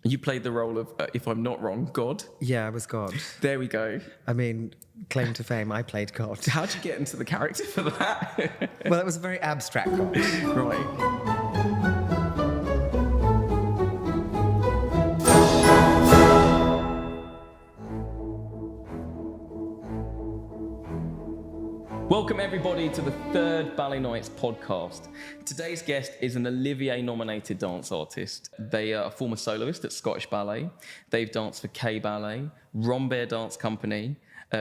You played the role of, if I'm not wrong, God. Yeah, I was God. There we go. I mean, claim to fame, I played God. How'd you get into the character for that? Well, it was a very abstract God. Right. Welcome everybody to the third Ballet Nights podcast. Today's guest is an Olivier-nominated dance artist. They are a former soloist at Scottish Ballet. They've danced for K Ballet, Rambert Dance Company,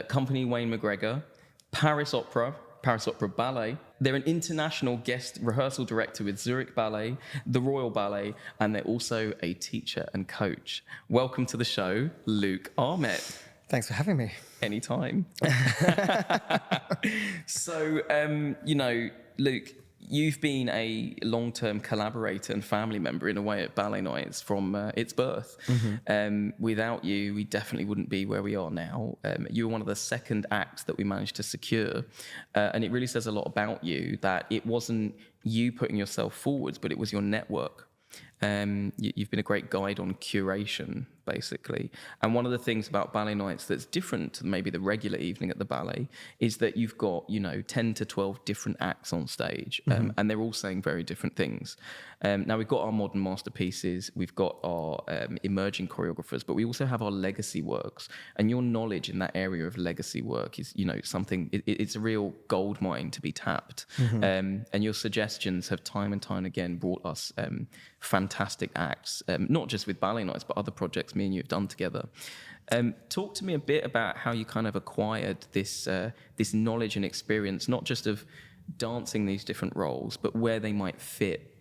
Company Wayne MacGregor, Paris Opera Ballet. They're an international guest rehearsal director with Zurich Ballet, the Royal Ballet, and they're also a teacher and coach. Welcome to the show, Luke Ahmet. Thanks for having me. Anytime. So, Luke, you've been a long-term collaborator and family member in a way at Ballet Nights from its birth. Mm-hmm. Without you, we definitely wouldn't be where we are now. You were one of the second acts that we managed to secure. And it really says a lot about you that it wasn't you putting yourself forwards, but it was your network. You've been a great guide on curation, basically. And one of the things about Ballet Nights that's different to maybe the regular evening at the ballet is that you've got, 10 to 12 different acts on stage, and they're all saying very different things. Now, we've got our modern masterpieces, we've got our emerging choreographers, but we also have our legacy works. And your knowledge in that area of legacy work is, something, it's a real gold mine to be tapped. And your suggestions have time and time again brought us fantastic acts, not just with Ballet Nights, but other projects me and you have done together. Talk to me a bit about how you kind of acquired this knowledge and experience, not just of dancing these different roles, but where they might fit.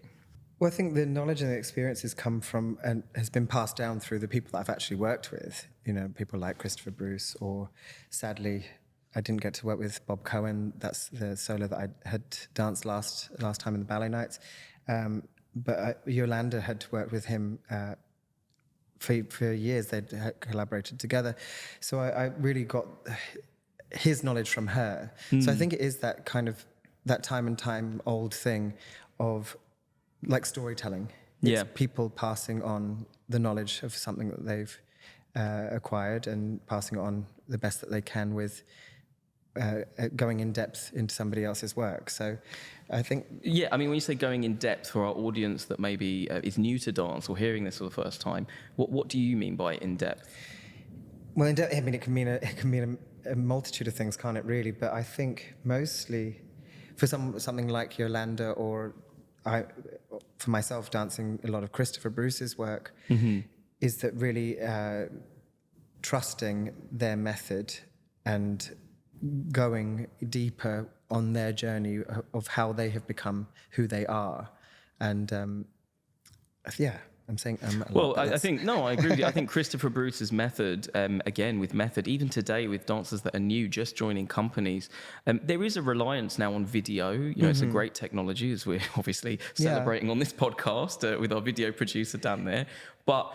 Well, I think the knowledge and the experiences come from and has been passed down through the people that I've actually worked with. People like Christopher Bruce, or sadly, I didn't get to work with Bob Cohen. That's the solo that I had danced last time in the Ballet Nights. But Yolanda had worked with him for years. They'd collaborated together. So I really got his knowledge from her. So I think it is that kind of, that time and time old thing of like storytelling. It's people passing on the knowledge of something that they've acquired and passing on the best that they can with going in depth into somebody else's work. So I think... Yeah, I mean, when you say going in depth for our audience that maybe is new to dance or hearing this for the first time, what do you mean by in depth? Well, in depth, I mean, it can mean a multitude of things, can't it, really? But I think mostly for something like Yolanda, or for myself dancing a lot of Christopher Bruce's work, is that really trusting their method and going deeper on their journey of how they have become who they are. And I'm saying I think, no, I agree with you. I think Christopher Bruce's method, again, with method, even today with dancers that are new, just joining companies, there is a reliance now on video. It's a great technology, as we're obviously celebrating on this podcast with our video producer down there. But,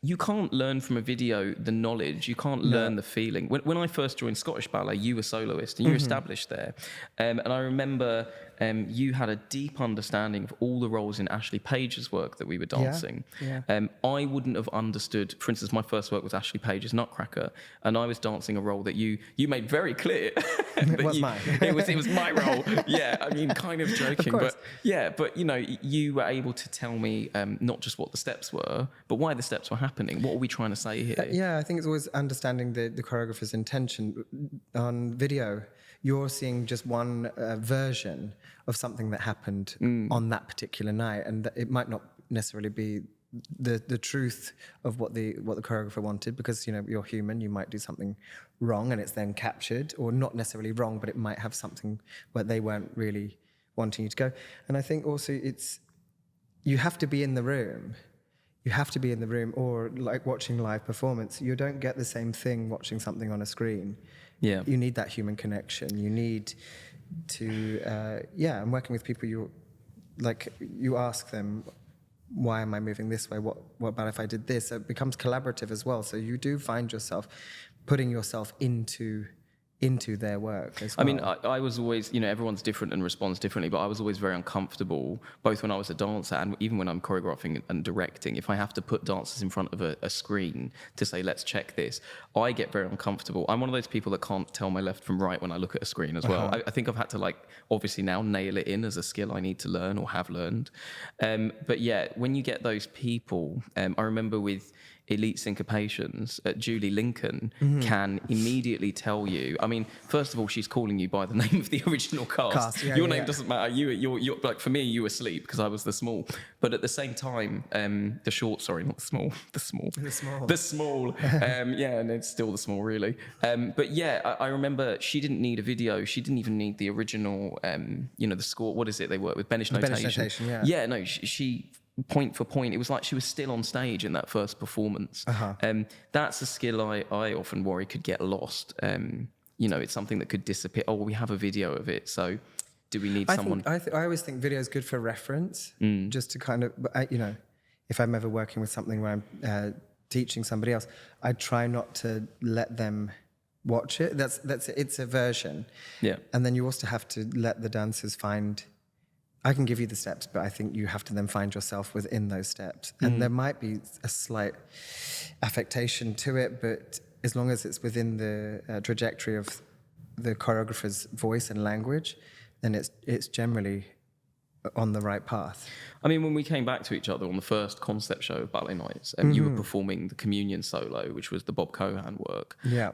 you can't learn from a video the knowledge. You can't learn the feeling. When I first joined Scottish Ballet, you were soloist and you were established there. And I remember you had a deep understanding of all the roles in Ashley Page's work that we were dancing. I wouldn't have understood, for instance, my first work was Ashley Page's Nutcracker, and I was dancing a role that you made very clear. It was mine. it was my role. Yeah, I mean, kind of joking. But you were able to tell me not just what the steps were, but why the steps were happening. What are we trying to say here? I think it's always understanding the choreographer's intention. On video, you're seeing just one version of something that happened on that particular night, and it might not necessarily be the truth of what the choreographer wanted, because you're human. You might do something wrong and it's then captured, or not necessarily wrong, but it might have something where they weren't really wanting you to go. And I think also you have to be in the room. You have to be in the room, or like watching live performance, you don't get the same thing watching something on a screen. Yeah, you need that human connection. You need to, I'm working with people. You ask them, why am I moving this way? What about if I did this? So it becomes collaborative as well. So you do find yourself putting yourself into into their work as well. I mean, I was always, you know, everyone's different and responds differently, but I was always very uncomfortable, both when I was a dancer and even when I'm choreographing and directing. If I have to put dancers in front of a screen to say, let's check this, I get very uncomfortable. I'm one of those people that can't tell my left from right when I look at a screen as well. I think I've had to, like, obviously now nail it in as a skill I need to learn or have learned. But yeah, when you get those people, I remember with Elite Syncopations, Julie Lincoln can immediately tell you. I mean, first of all, she's calling you by the name of the original cast. Your name doesn't matter. You're like, for me, you were asleep because I was the small. But at the same time, the short. Sorry, not the small. The small. The small. Yeah, and it's still the small, really. But yeah, I remember she didn't need a video. She didn't even need the original. You know, the score. What is it they work with? Benish notation. Benish notation. Yeah. Yeah. No, she point for point, it was like she was still on stage in that first performance. That's a skill I often worry could get lost. You know, it's something that could disappear. Oh, well, we have a video of it, so do we need someone? I always think video is good for reference, just to kind of, you know, if I'm ever working with something where I'm teaching somebody else, I try not to let them watch it. That's it's a version. Yeah. And then you also have to let the dancers find. I can give you the steps, but I think you have to then find yourself within those steps. And there might be a slight affectation to it, but as long as it's within the trajectory of the choreographer's voice and language, then it's generally on the right path. I mean, when we came back to each other on the first concept show of Ballet Nights, you were performing the Communion solo, which was the Bob Cohan work. Yeah.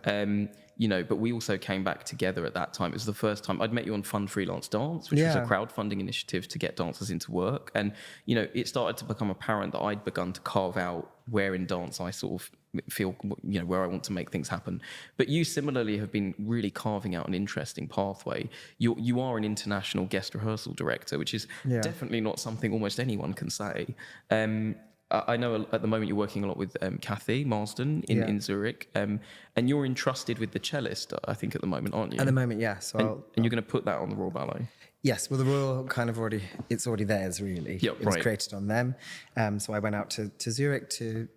You know, but we also came back together at that time. It was the first time I'd met you on Fun Freelance Dance, which was a crowdfunding initiative to get dancers into work. And, you know, it started to become apparent that I'd begun to carve out where in dance I sort of feel, you know, where I want to make things happen. But you similarly have been really carving out an interesting pathway. You are an international guest rehearsal director, which is definitely not something almost anyone can say. I know at the moment you're working a lot with Kathy Marsden in Zurich, and you're entrusted with the cellist, I think, at the moment, aren't you? At the moment, yeah. So and you're going to put that on the Royal Ballet? Yes, well, the Royal kind of it's already theirs, really. Yep, it was created on them. So I went out to Zurich to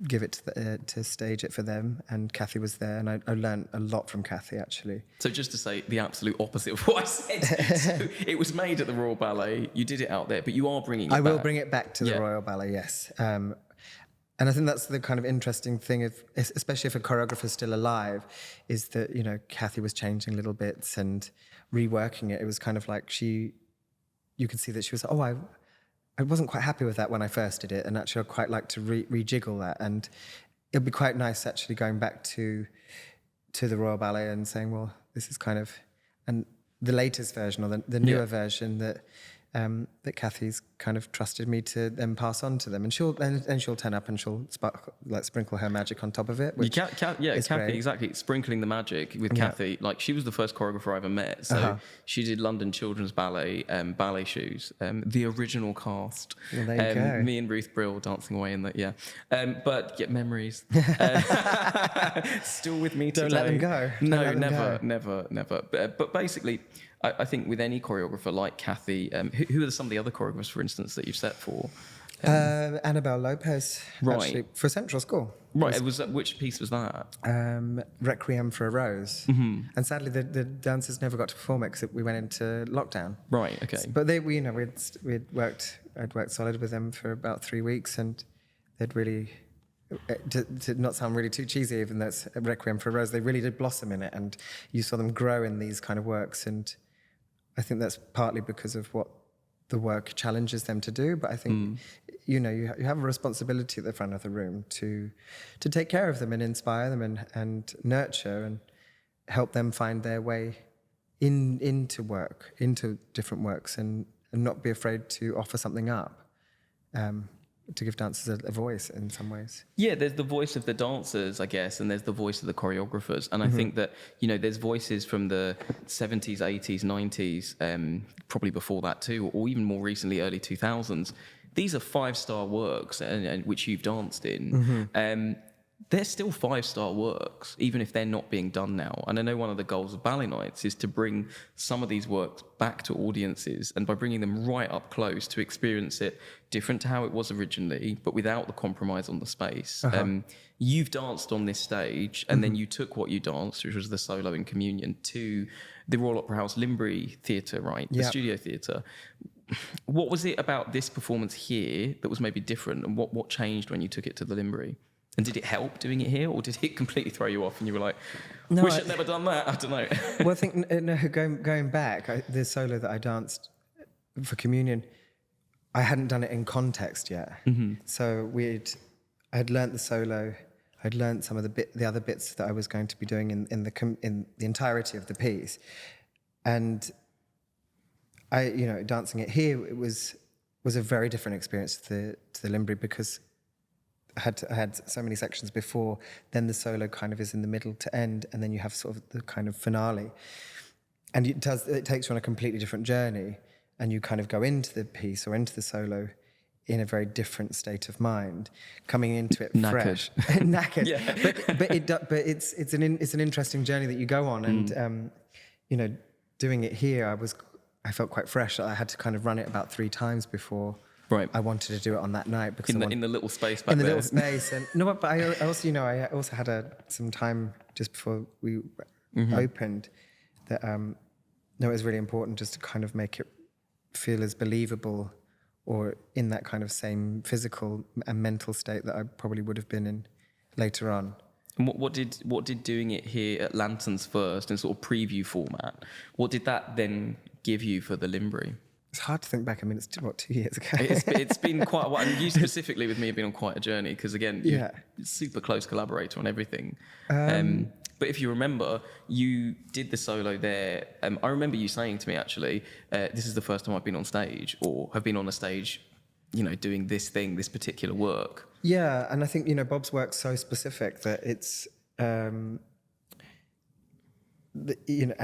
give it to stage it for them, and Kathy was there, and I learned a lot from Kathy, actually. So just to say the absolute opposite of what I said, so it was made at the Royal Ballet, you did it out there, but you are bringing it back. I will bring it back to the Royal Ballet, yes. And I think that's the kind of interesting thing, especially if a choreographer's still alive, is that, you know, Kathy was changing little bits and reworking it. It was kind of like you could see that she was, I wasn't quite happy with that when I first did it, and actually I'd quite like to rejiggle that. And it'd be quite nice actually going back to the Royal Ballet and saying, well, this is kind of, and the latest version or the newer version that Kathy's kind of trusted me to then pass on to them, and she'll turn up and she'll sprinkle her magic on top of it. Which Kathy, exactly, sprinkling the magic with Kathy. Like, she was the first choreographer I ever met, so she did London Children's Ballet, Ballet Shoes, the original cast. Well, there you go. Me and Ruth Brill dancing away in that, but get memories still with me today. Don't let them go. No, never. But basically, I think with any choreographer like Kathy, who are some of the other choreographers, for instance, that you've set for? Annabelle Lopez, actually, for Central School. Right, which piece was that? Requiem for a Rose. Mm-hmm. And sadly, the dancers never got to perform it because we went into lockdown. Right, okay. But I'd worked solid with them for about 3 weeks, and they'd really, to not sound really too cheesy, even though it's Requiem for a Rose, they really did blossom in it, and you saw them grow in these kind of works. And I think that's partly because of what the work challenges them to do, but I think you have a responsibility at the front of the room to take care of them and inspire them and nurture and help them find their way into different works, and not be afraid to offer something up, to give dancers a voice in some ways. Yeah, there's the voice of the dancers, I guess, and there's the voice of the choreographers. And I think that, there's voices from the 70s, 80s, 90s, probably before that too, or even more recently, early 2000s. These are 5-star works, and which you've danced in. they're still 5-star works, even if they're not being done now. And I know one of the goals of Ballet Nights is to bring some of these works back to audiences, and by bringing them right up close to experience it different to how it was originally, but without the compromise on the space. You've danced on this stage, and then you took what you danced, which was the solo in Communion, to the Royal Opera House Limbury Theatre, right? The Studio Theatre. What was it about this performance here that was maybe different, and what changed when you took it to the Limbury? And did it help doing it here, or did it completely throw you off and you were like, wish I'd never done that? I don't know. Well, I think, going back, the solo that I danced for Communion, I hadn't done it in context yet. So I had learnt the solo, I'd learnt some of the other bits that I was going to be doing in the entirety of the piece. And dancing it here, it was a very different experience to the Limbury, because I had so many sections before, then the solo kind of is in the middle to end, and then you have sort of the kind of finale. And it takes you on a completely different journey, and you kind of go into the piece or into the solo in a very different state of mind, coming into it fresh. Knackered. But it's an interesting journey that you go on, and doing it here, I felt quite fresh. I had to kind of run it about 3 times before I wanted to do it on that night, because in the little space back there. In the little space, and but I also had some time just before we opened that it was really important just to kind of make it feel as believable, or in that kind of same physical and mental state that I probably would have been in later on. And what did doing it here at Lanterns first in sort of preview format, what did that then give you for the Limbury? It's hard to think back. I mean, it's 2 years ago. It's been quite a while. And you specifically with me have been on quite a journey, because again, you're a super close collaborator on everything. But if you remember, you did the solo there. I remember you saying to me, actually, this is the first time I've been on stage, or have been on a stage, doing this particular work. Yeah, and I think, Bob's work's so specific that it's... and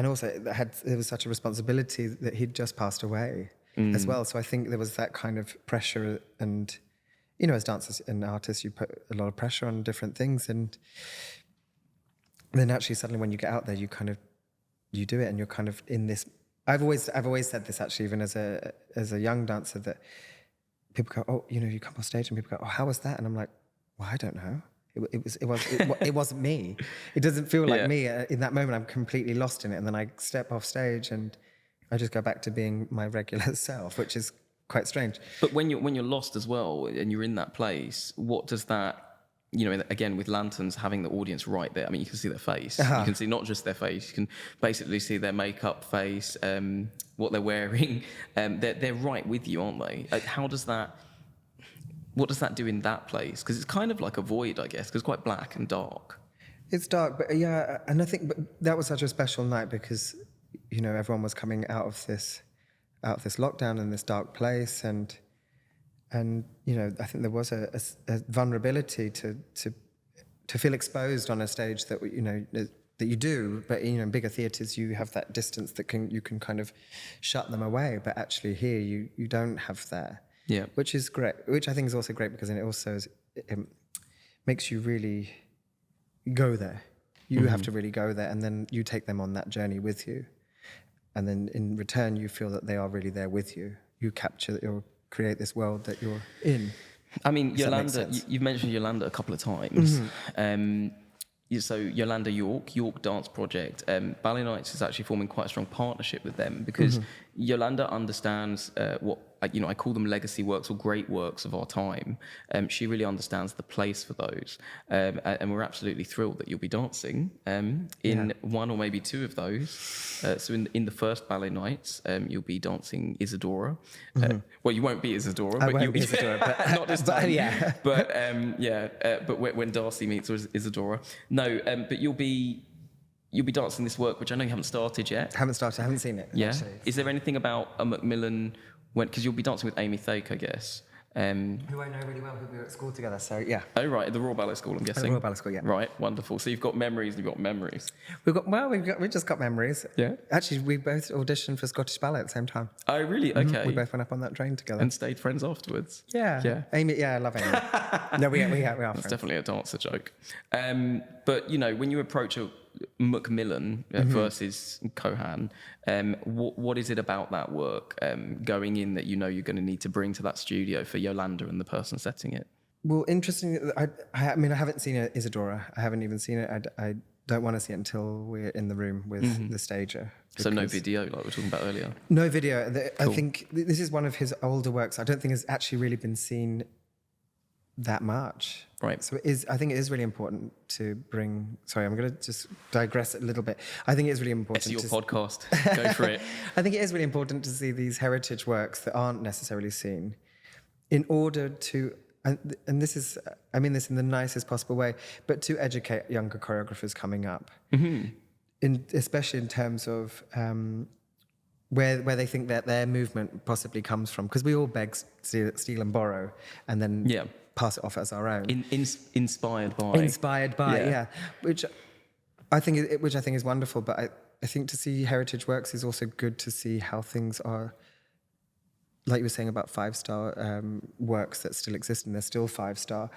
also there was such a responsibility that he'd just passed away as well. So I think there was that kind of pressure, and as dancers and artists, you put a lot of pressure on different things, and then actually suddenly when you get out there, you do it, and you're kind of in this. I've always said this, actually, even as a young dancer, that people go, oh, you come on stage, and people go, oh, how was that? And I'm like, well, I don't know. It wasn't me. It doesn't feel like me in that moment. I'm completely lost in it, and then I step off stage and I just go back to being my regular self, which is quite strange. But when you're lost as well, and you're in that place, what does that, again with Lanterns, having the audience right there. I mean, you can see their face. You can see not just their face. You can basically see their makeup, face, what they're wearing. They're right with you, aren't they? What does that do in that place? Because it's kind of like a void, I guess, because it's quite black and dark. It's dark, but and I think that was such a special night, because, everyone was coming out of this lockdown in this dark place, and I think there was a vulnerability to feel exposed on a stage that that you do, but in bigger theatres you have that distance that you can kind of shut them away, but actually here you don't have that. Yeah, which is great. Which I think is also great, because it also makes you really go there. You have to really go there, and then you take them on that journey with you, and then in return you feel that they are really there with you. You capture or create this world that you're in. I mean, Yolanda, you've mentioned Yolanda a couple of times. So Yolanda York Dance Project, Ballet Nights is actually forming quite a strong partnership with them, because Yolanda understands what I call them legacy works or great works of our time. She really understands the place for those, and we're absolutely thrilled that you'll be dancing in one or maybe 2 of those. So in the first Ballet Nights, you'll be dancing Isadora. Well, you won't be Isadora, but you'll be Isadora, but not this time. But when Darcy meets Isadora, but you'll be dancing this work, which I know you haven't started yet. Haven't seen it. Yeah. Actually. Is there anything about a Macmillan, because you'll be dancing with Amy Thake, I guess. Who I know really well, who we were at school together. So yeah. Oh right, at the Royal Ballet School, I'm guessing. Royal Ballet School, yeah. Right, wonderful. So you've got memories and you've got memories. We just got memories. Yeah. Actually, we both auditioned for Scottish Ballet at the same time. Oh really? Okay. We both went up on that train together. And stayed friends afterwards. Yeah. Yeah. Amy, yeah, I love Amy. No, we are That's friends. definitely a dancer joke. But you know, when you approach a Macmillan versus Cohan, what is it about that work going in that you know you're going to need to bring to that studio for Yolanda and the person setting it? Well, interesting. I mean, I haven't seen Isadora. I haven't even seen it. I don't want to see it until we're in the room with the stager. So no video, like we were talking about earlier. No video. I think this is one of his older works. I don't think has actually really been seen that much. Right. So I think it is really important to bring. Sorry, I'm going to just digress a little bit. I think it is really important. It's your podcast. Go for it. I think it is really important to see these heritage works that aren't necessarily seen, in order to. And this is, I mean this in the nicest possible way, but to educate younger choreographers coming up, especially in terms of where they think that their movement possibly comes from, because we all beg, steal and borrow, and then pass it off as our own. Inspired by. Inspired by, yeah. Which I think is wonderful. But I think to see heritage works is also good to see how things are. Like you were saying about 5-star works that still exist and they're still 5-star,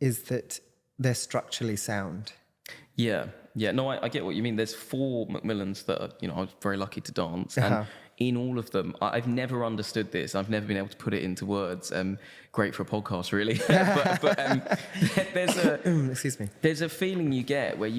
is that they're structurally sound. Yeah. No, I get what you mean. There's 4 Macmillans that are, you know, I was very lucky to dance, and in all of them, I've never understood this. I've never been able to put it into words. Great for a podcast, really. but excuse me. There's a feeling you get where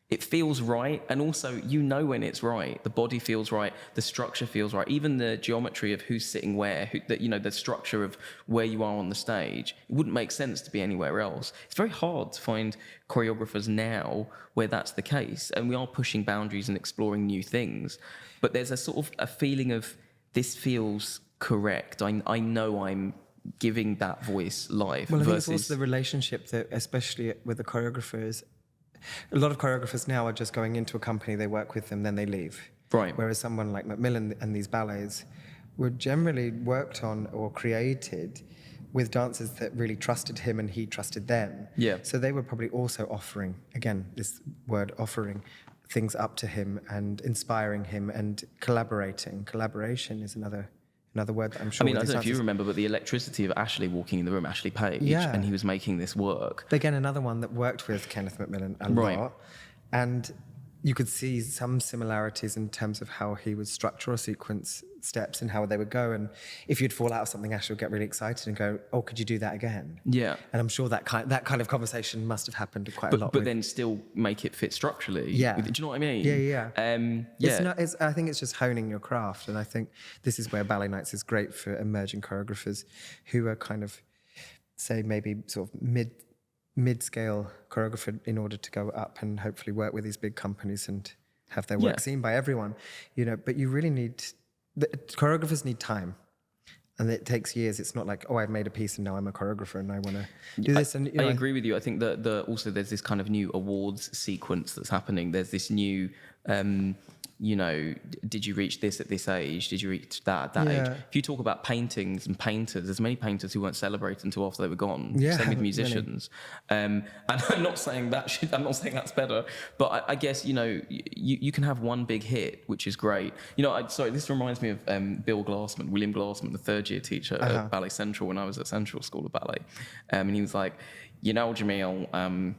it feels right, and also you know when it's right. The body feels right, the structure feels right, even the geometry of who's sitting where, the structure of where you are on the stage. It wouldn't make sense to be anywhere else. It's very hard to find choreographers now where that's the case, and we are pushing boundaries and exploring new things. But there's a sort of a feeling of this feels correct. I know I'm giving that voice life. Well, I think it's also the relationship that, especially with the choreographers. A lot of choreographers now are just going into a company, they work with them, then they leave. Right. Whereas someone like Macmillan and these ballets were generally worked on or created with dancers that really trusted him and he trusted them. Yeah. So they were probably also offering, again, this word offering, things up to him and inspiring him and collaborating. Collaboration is another word that I'm sure. I mean, I don't know if you remember, but the electricity of Ashley walking in the room, Ashley Page, and he was making this work. Again, another one that worked with Kenneth Macmillan a lot. And you could see some similarities in terms of how he would structure or sequence steps and how they would go. And if you'd fall out of something, Ashley would get really excited and go, "Oh, could you do that again?" Yeah. And I'm sure that kind of conversation must have happened quite a lot. But then still make it fit structurally. Yeah. Do you know what I mean? Yeah. I think it's just honing your craft. And I think this is where Ballet Nights is great for emerging choreographers who are kind of, say, maybe sort of mid-scale choreographer in order to go up and hopefully work with these big companies and have their work seen by everyone, but you really choreographers need time, and it takes years. It's not like, I've made a piece and now I'm a choreographer and I want to do this. And I agree with you. I think that also there's this kind of new awards sequence that's happening. There's this new did you reach this at this age? Did you reach that at that age? If you talk about paintings and painters, there's many painters who weren't celebrated until after they were gone. Same with musicians. Really. And I'm not saying I'm not saying that's better, but I guess, you can have one big hit, which is great. This reminds me of William Glassman, the third-year teacher at Ballet Central when I was at Central School of Ballet. And he was like, Jamiel,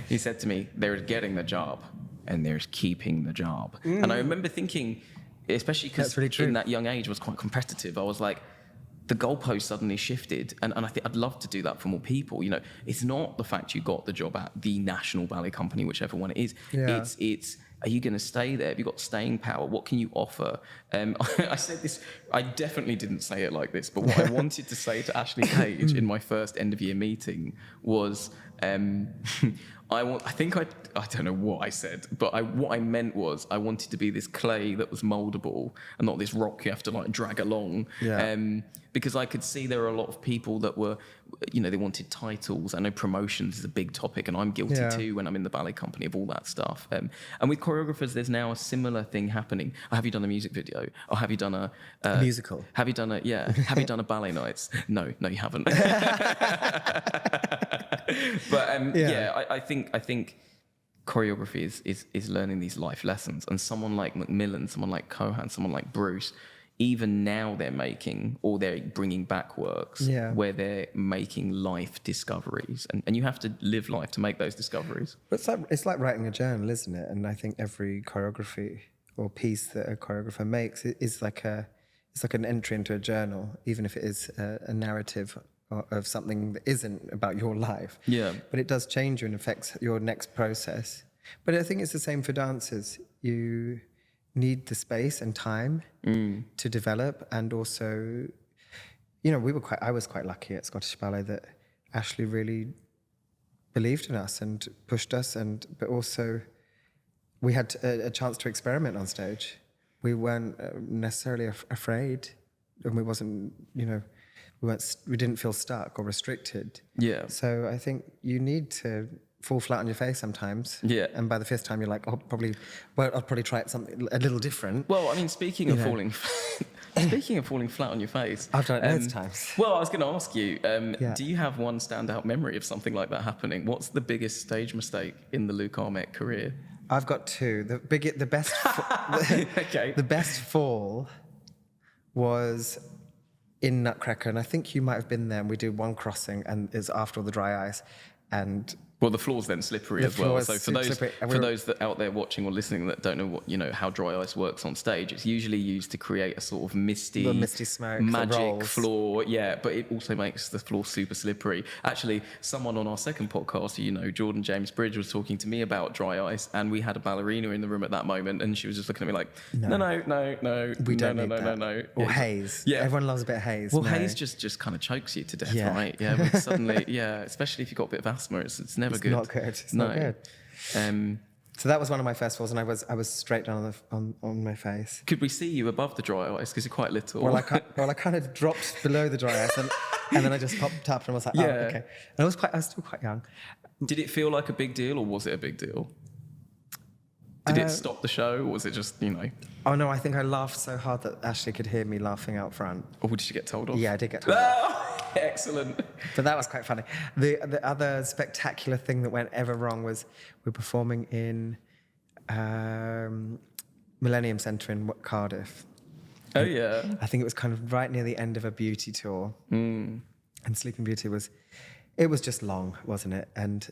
he said to me, there's getting the job and there's keeping the job. And I remember thinking, especially because in that young age I was quite competitive, I was like, the goalpost suddenly shifted, and I think I'd love to do that for more people. It's not the fact you got the job at the National Ballet Company, whichever one it is. It's are you going to stay there? Have you got staying power? What can you offer? I said this, I definitely didn't say it like this, but what I wanted to say to Ashley Page in my first end of year meeting was, I don't know what I said, but what I meant was I wanted to be this clay that was moldable and not this rock you have to like drag along. Yeah. Because I could see there are a lot of people that were, they wanted titles. I know promotions is a big topic, and I'm guilty too when I'm in the ballet company of all that stuff. And with choreographers, there's now a similar thing happening. Oh, have you done a music video? Or have you done a musical? Have you done have you done a ballet nights? No, you haven't. But I think choreography is learning these life lessons, and someone like Macmillan, someone like Cohan, someone like Bruce, even now they're bringing back works where they're making life discoveries, and you have to live life to make those discoveries. But it's like writing a journal, isn't it? And I think every choreography or piece that a choreographer makes is like an entry into a journal, even if it is a narrative of something that isn't about your life. Yeah. But it does change you and affects your next process. But I think it's the same for dancers. You need the space and time to develop, and also, I was quite lucky at Scottish Ballet that Ashley really believed in us and pushed us, but also we had a chance to experiment on stage. We weren't necessarily afraid, and we didn't feel stuck or restricted. Yeah. So I think you need to fall flat on your face sometimes. Yeah. And by the fifth time, you're like, I'll probably try something a little different. Well, I mean, speaking of falling flat on your face, I've done it loads of times. Well, I was going to ask you, do you have one standout memory of something like that happening? What's the biggest stage mistake in the Luke Ahmet career? I've got two. The best, Okay. The best fall was in Nutcracker, and I think you might have been there. And we did one crossing, and it's after all the dry ice, and well, the floor's then slippery as well. So for those that out there watching or listening that don't know how dry ice works on stage, it's usually used to create a sort of misty smoke, magic floor. Yeah, but it also makes the floor super slippery. Actually, someone on our second podcast, Jordan James Bridge, was talking to me about dry ice, and we had a ballerina in the room at that moment, and she was just looking at me like, no, we don't need that. No. Or haze. Yeah, everyone loves a bit of haze. Well, haze just kind of chokes you to death, right? Yeah, but suddenly, especially if you've got a bit of asthma, it's never good. Not good. It's not good. So that was one of my first falls, and I was straight down on my face. Could we see you above the dry ice because you're quite little? Well, I kind of dropped below the dry ice, and then I just popped up and was like, oh, okay. And I was still quite young. Did it feel like a big deal, or was it a big deal? Did it stop the show, or was it just, Oh, no, I think I laughed so hard that Ashley could hear me laughing out front. Or did you get told off? Yeah, I did get told off. Excellent. But that was quite funny. The other spectacular thing that went ever wrong was we were performing in Millennium Centre in Cardiff. Oh, yeah. I think it was kind of right near the end of a beauty tour. And Sleeping Beauty was just long, wasn't it? And...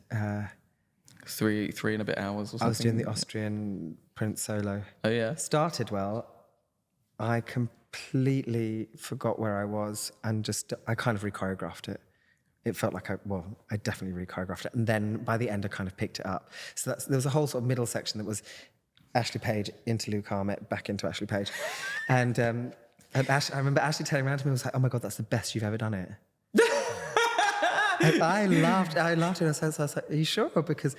3 and a bit hours or something. I was doing the Austrian Prince solo. Oh, yeah? Started well. I completely forgot where I was, and I kind of re-choreographed it. It felt like I definitely re-choreographed it. And then by the end, I kind of picked it up. So there was a whole sort of middle section that was Ashley Page into Luke Ahmet, back into Ashley Page. And I remember Ashley turning around to me and was like, oh my God, that's the best you've ever done it. And I laughed, and I was like, are you sure? Because,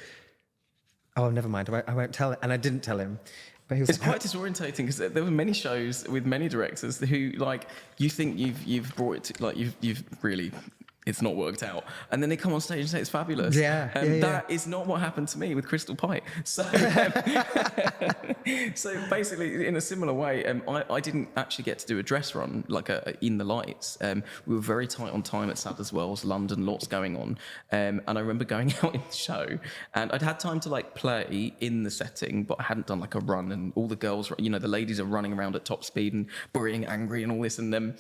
never mind, I won't tell him. And I didn't tell him. But he was quite disorientating, because there were many shows with many directors who, you think you've brought it to, you've really... it's not worked out. And then they come on stage and say it's fabulous. That is not what happened to me with Crystal Pite. So, so basically, in a similar way, I didn't actually get to do a dress run in the lights. We were very tight on time at Sadler's Wells, London, lots going on. And I remember going out in the show, and I'd had time to play in the setting, but I hadn't done a run. And all the girls, the ladies are running around at top speed and being angry and all this, and then.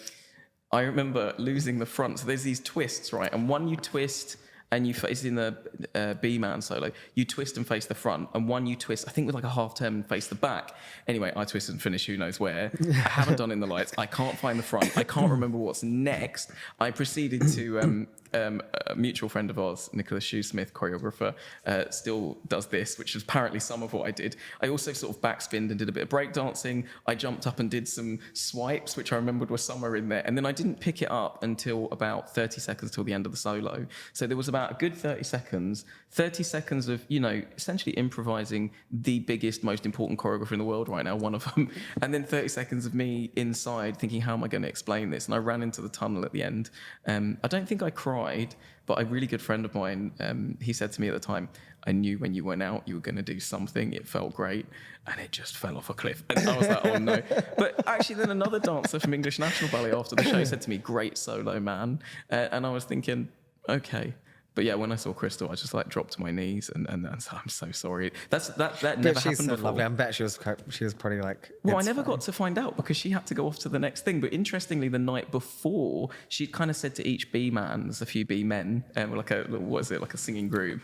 I remember losing the front. So there's these twists, right? And one you twist and you face in the B-man solo. You twist and face the front. And one you twist, I think with a half turn and face the back. Anyway, I twist and finish who knows where. I haven't done in the lights. I can't find the front. I can't remember what's next. I proceeded to... a mutual friend of ours, Nicholas Shoesmith, choreographer, still does this, which is apparently some of what I did. I also sort of backspinned and did a bit of breakdancing. I jumped up and did some swipes, which I remembered were somewhere in there. And then I didn't pick it up until about 30 seconds till the end of the solo. So there was about that, a good 30 seconds of, essentially improvising the biggest, most important choreographer in the world right now, one of them. And then 30 seconds of me inside thinking, how am I going to explain this? And I ran into the tunnel at the end. I don't think I cried, but a really good friend of mine, he said to me at the time, I knew when you went out, you were going to do something. It felt great. And it just fell off a cliff. And I was like, oh no. But actually then another dancer from English National Ballet after the show said to me, great solo, man. And I was thinking, okay. But yeah, when I saw Crystal, I just like dropped to my knees and so I'm so sorry. That never she's happened so before. lovely. I bet she was probably like. Well, I never got to find out because she had to go off to the next thing. But interestingly, the night before, she kind of said to each B man, there's a few B men, like a singing group.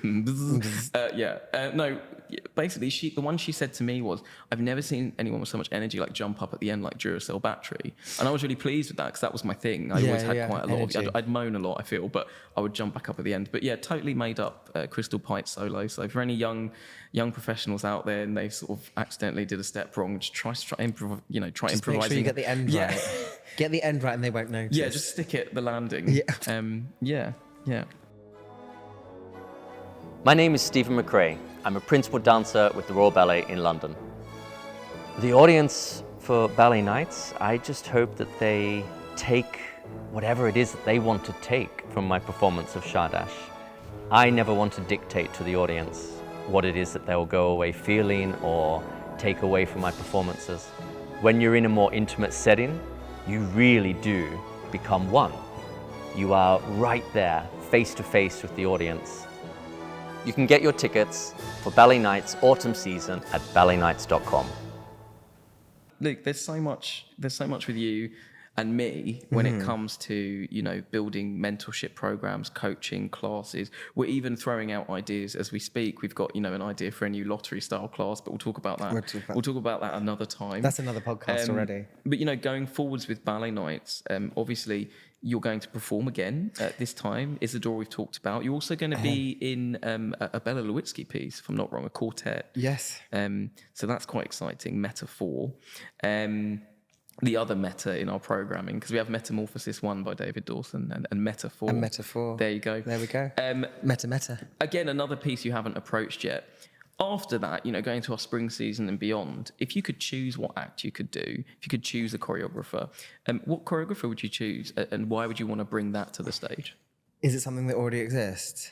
Basically, the one she said to me was, I've never seen anyone with so much energy like jump up at the end like Duracell battery. And I was really pleased with that because that was my thing. I always had quite a lot of, I'd moan a lot, I feel, but I would jump back up at the end. But yeah, totally made up Crystal Pite's solo. So for any young professionals out there and they sort of accidentally did a step wrong, just try improvising. Make sure you get the end right. Get the end right and they won't notice. Yeah, just stick it, the landing. Yeah. My name is Stephen McRae. I'm a principal dancer with the Royal Ballet in London. The audience for Ballet Nights, I just hope that they take whatever it is that they want to take from my performance of Shardash. I never want to dictate to the audience what it is that they'll go away feeling or take away from my performances. When you're in a more intimate setting, you really do become one. You are right there, face to face with the audience. You can get your tickets for Ballet Nights Autumn Season at balletnights.com. Look, there's so much with you and me when it comes to, building mentorship programs, coaching classes. We're even throwing out ideas as we speak. We've got, an idea for a new lottery style class, but we'll talk about that. We'll talk about that another time. That's another podcast already. But, going forwards with Ballet Nights, obviously you're going to perform again this time. Isadora we've talked about. You're also going to be in a Bela Lewitsky piece, if I'm not wrong, a quartet. Yes. So that's quite exciting, Metaphor. The other meta in our programming, because we have Metamorphosis 1 by David Dawson and Metaphor. And Metaphor. There you go. There we go. Meta. Again, another piece you haven't approached yet. After that, going to our spring season and beyond, if you could choose what act you could do, if you could choose a choreographer, what choreographer would you choose and why would you want to bring that to the stage? Is it something that already exists?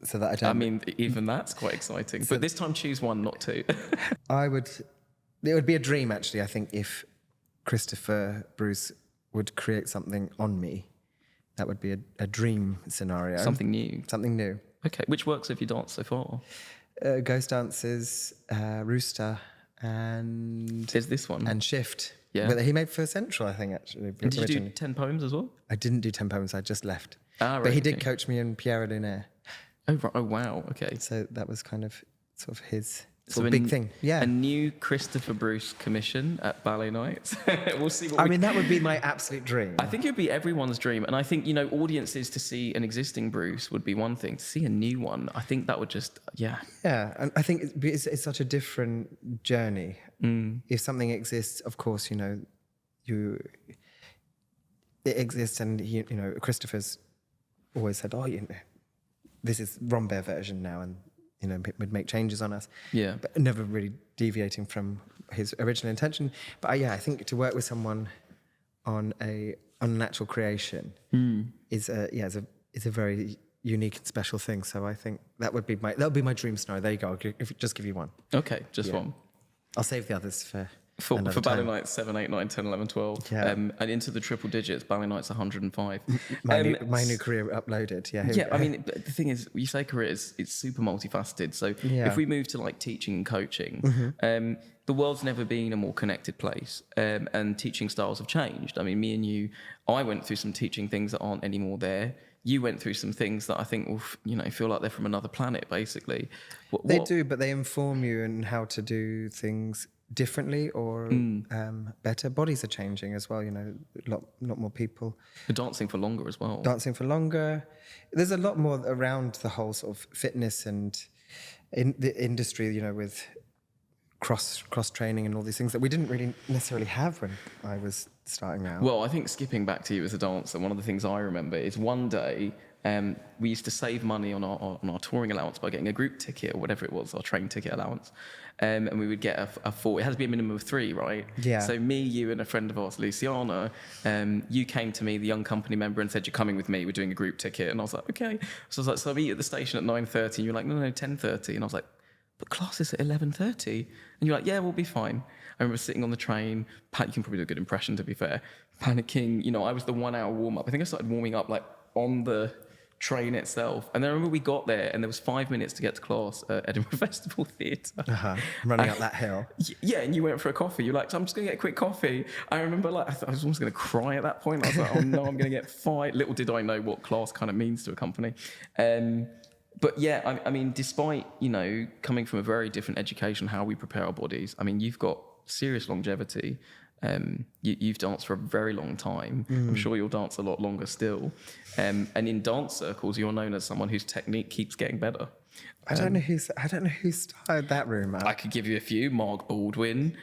So that I don't... I mean, even that's quite exciting. But this time choose one, not two. It would be a dream, actually, I think, if Christopher Bruce would create something on me. That would be a dream scenario. Something new. Something new. Okay, which works have you danced so far? Ghost Dances, Rooster, and... Is this one? And Shift. Yeah. But he made for Central, I think, actually. Did you do 10 poems as well? I didn't do 10 poems, I just left. Right, but he did coach me in Pierre Lunaire. Oh, right. Oh, wow, okay. So that was kind of sort of his... big thing, yeah. A new Christopher Bruce commission at Ballet Nights. We'll see what that would be my absolute dream. I think it would be everyone's dream. And I think, audiences to see an existing Bruce would be one thing. To see a new one, I think that would just, Yeah, and I think it's such a different journey. If something exists, of course, it exists and, Christopher's always said, this is Rambert version now and would make changes on us. Yeah. But never really deviating from his original intention. But I think to work with someone on a natural creation is a very unique and special thing. So I think that would be my dream scenario. There you go. Just give you one. Okay, just one. I'll save the others for Ballet Nights 7, 8, 9, 10, 11, 12. Yeah. And into the triple digits, Ballet Nights 105. My new career uploaded. I mean, the thing is, you say career, it's super multifaceted. So if we move to like teaching and coaching, the world's never been a more connected place, and teaching styles have changed. I mean, me and you, I went through some teaching things that aren't anymore there. You went through some things that I think will, feel like they're from another planet, basically. They do, but they inform you in how to do things differently or better. Bodies are changing as well, a lot more people. You're dancing for longer as well. Dancing for longer. There's a lot more around the whole sort of fitness and in the industry, with cross training and all these things that we didn't really necessarily have when I was starting out? Well, I think skipping back to you as a dancer, one of the things I remember is one day we used to save money on our touring allowance by getting a group ticket or whatever it was, our train ticket allowance. And we would get a four. It has to be a minimum of 3, right? Yeah. So me, you, and a friend of ours, Luciana, you came to me, the young company member, and said, "You're coming with me. We're doing a group ticket." And I was like, "Okay." So I was like, "So I meet at the station at 9:30." And you're like, "No, 10:30." And I was like, "But class is at 11:30." And you're like, "Yeah, we'll be fine." I remember sitting on the train. You can probably do a good impression, to be fair. Panicking. You know, I was the 1 hour warm up. I think I started warming up like on the train itself. And then I remember we got there and there was 5 minutes to get to class at Edinburgh Festival Theatre. Running up that hill. Yeah, and you went for a coffee. You're like, "So I'm just going to get a quick coffee." I remember like, I was almost going to cry at that point. I was like, "Oh no, I'm going to get fired." Little did I know what class kind of means to a company. But yeah, I mean, despite, you know, coming from a very different education, how we prepare our bodies, I mean, you've got serious longevity. You've danced for a very long time. I'm sure you'll dance a lot longer still. And in dance circles, you're known as someone whose technique keeps getting better. I don't know who started that rumor. I could give you a few. Mark Baldwin.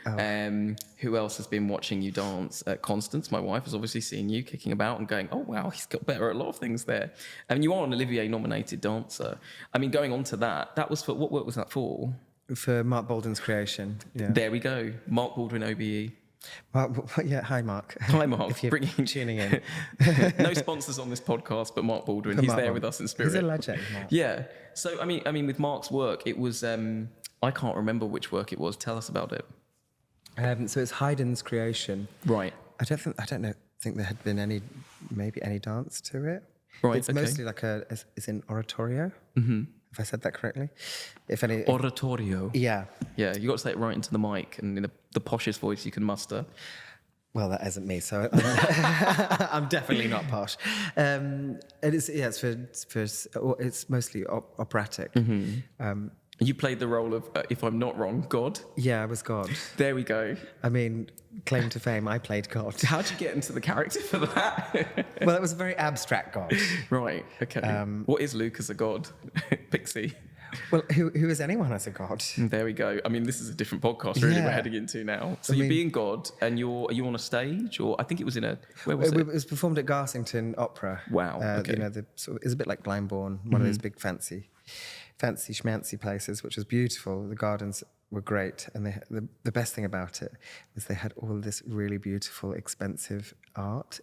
Who else has been watching you dance? Constance, my wife, has obviously seen you kicking about and going, "Oh wow, he's got better at a lot of things there." And you are an Olivier nominated dancer. I mean, going on to that was for, what work was that for? For Mark Baldwin's creation. Yeah. There we go. Mark Baldwin OBE. Yeah, hi Mark. Hi Mark. If you're tuning in. No sponsors on this podcast, but Mark Baldwin. He's there with us in spirit. He's a legend, Mark. Yeah. So I mean, with Mark's work, it was I can't remember which work it was. Tell us about it. So it's Haydn's creation. Right. I don't think there had been any dance to it. Right. It's okay. mostly like it's in oratorio. Mm-hmm. If I said that correctly. Oratorio. Yeah. Yeah, you got to say it right into the mic and in the poshest voice you can muster. Well, that isn't me, so I'm definitely not posh. And it's mostly operatic. Mm-hmm. You played the role of, if I'm not wrong, God. Yeah, I was God. There we go. I mean, claim to fame, I played God. How'd you get into the character for that? Well, it was a very abstract God. Right, okay. What is Luke as a god? Pixie. Well, who is anyone as a god? There we go. I mean, this is a different podcast really we're heading into now. So you're being God and are you on a stage? Or I think it was where was it? It was performed at Garsington Opera. Wow, okay. You know, it's a bit like Glyndebourne, one of those big fancy schmancy places, which was beautiful. The gardens were great, and the best thing about it was they had all this really beautiful, expensive art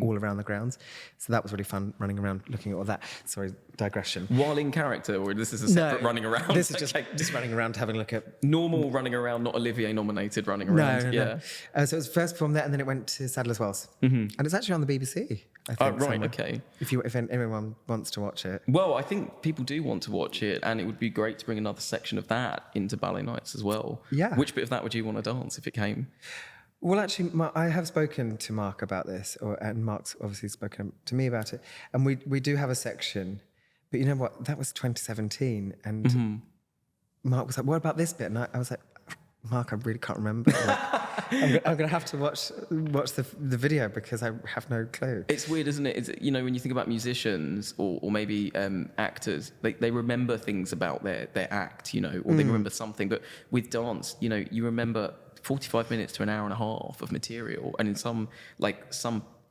all around the grounds. So that was really fun, running around looking at all that. Sorry, digression. While in character, or this is a separate running around? This is just running around having a look at... Normal running around, not Olivier nominated running around. No. So it was first performed there, and then it went to Sadler's Wells. And it's actually on the BBC, I think. Oh, right, somewhere. okay. If anyone wants to watch it. Well, I think people do want to watch it, and it would be great to bring another section of that into Ballet Nights as well. Yeah. Which bit of that would you want to dance if it came? Well, actually, I have spoken to Mark about this, and Mark's obviously spoken to me about it. And we do have a section, but you know what? That was 2017, and Mark was like, "What about this bit?" And I was like, "Mark, I really can't remember. I'm going to have to watch the video because I have no clue." It's weird, isn't it? It's, you know, when you think about musicians or maybe actors, they remember things about their act, you know, or they remember something. But with dance, you know, you remember 45 minutes to an hour and a half of material, and in some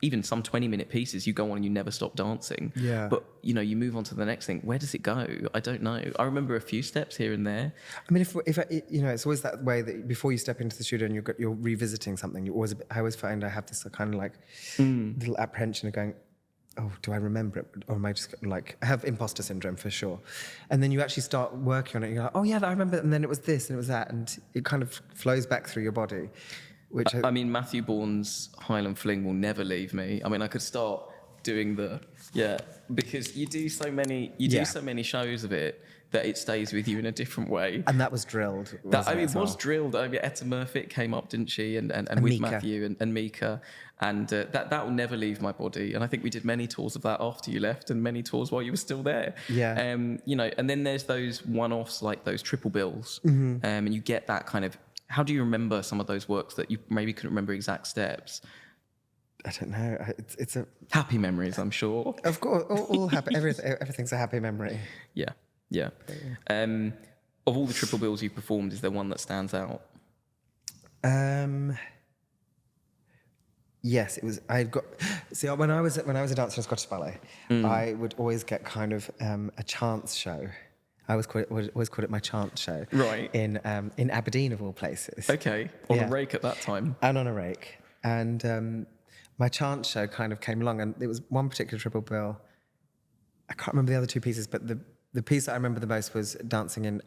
20-minute pieces, you go on and you never stop dancing. Yeah. But you know, you move on to the next thing. Where does it go? I don't know. I remember a few steps here and there. I mean, if you know, it's always that way that before you step into the studio and you're revisiting something, I always find I have this kind of like little apprehension of going, "Oh, do I remember it? Or am I just like..." I have imposter syndrome for sure. And then you actually start working on it and you're like, "Oh yeah, I remember it. And then it was this and it was that." And it kind of flows back through your body. Which I mean, Matthew Bourne's Highland Fling will never leave me. I mean, I could start doing because you do so many shows of it that it stays with you in a different way. And that was drilled. It was drilled. I mean, Etta Murphy came up, didn't she? And with Mika. Matthew and Mika. And that will never leave my body. And I think we did many tours of that after you left and many tours while you were still there. Yeah. You know, and then there's those one-offs like those triple bills. And you get that kind of... How do you remember some of those works that you maybe couldn't remember exact steps? I don't know. It's a... Happy memories, I'm sure. Of course, all happy. Everything's a happy memory. Yeah. Of all the triple bills you've performed, is there one that stands out? Yes, it was. I got. See, when I was a dancer in Scottish Ballet, I would always get kind of a chance show. I always called it my chance show. Right. In Aberdeen of all places. Okay, on a rake at that time. And on a rake, and my chance show kind of came along, and it was one particular triple bill. I can't remember the other two pieces, but the piece that I remember the most was dancing in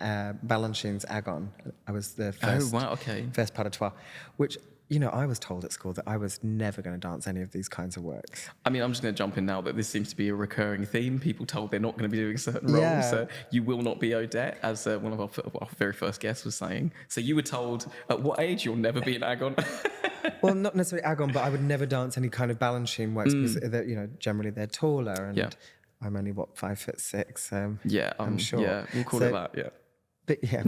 Balanchine's Agon. I was the first. Oh wow, okay. First pas de trois, which. I was told at school that I was never going to dance any of these kinds of works. I mean, I'm just going to jump in now that this seems to be a recurring theme. People told they're not going to be doing certain roles. Yeah. You will not be Odette, as one of our very first guests was saying. So you were told at what age you'll never be an Agon? Well, not necessarily Agon, but I would never dance any kind of Balanchine works because generally they're taller, and I'm only 5'6". I'm sure. Yeah, we'll call it that. Yeah. But yeah.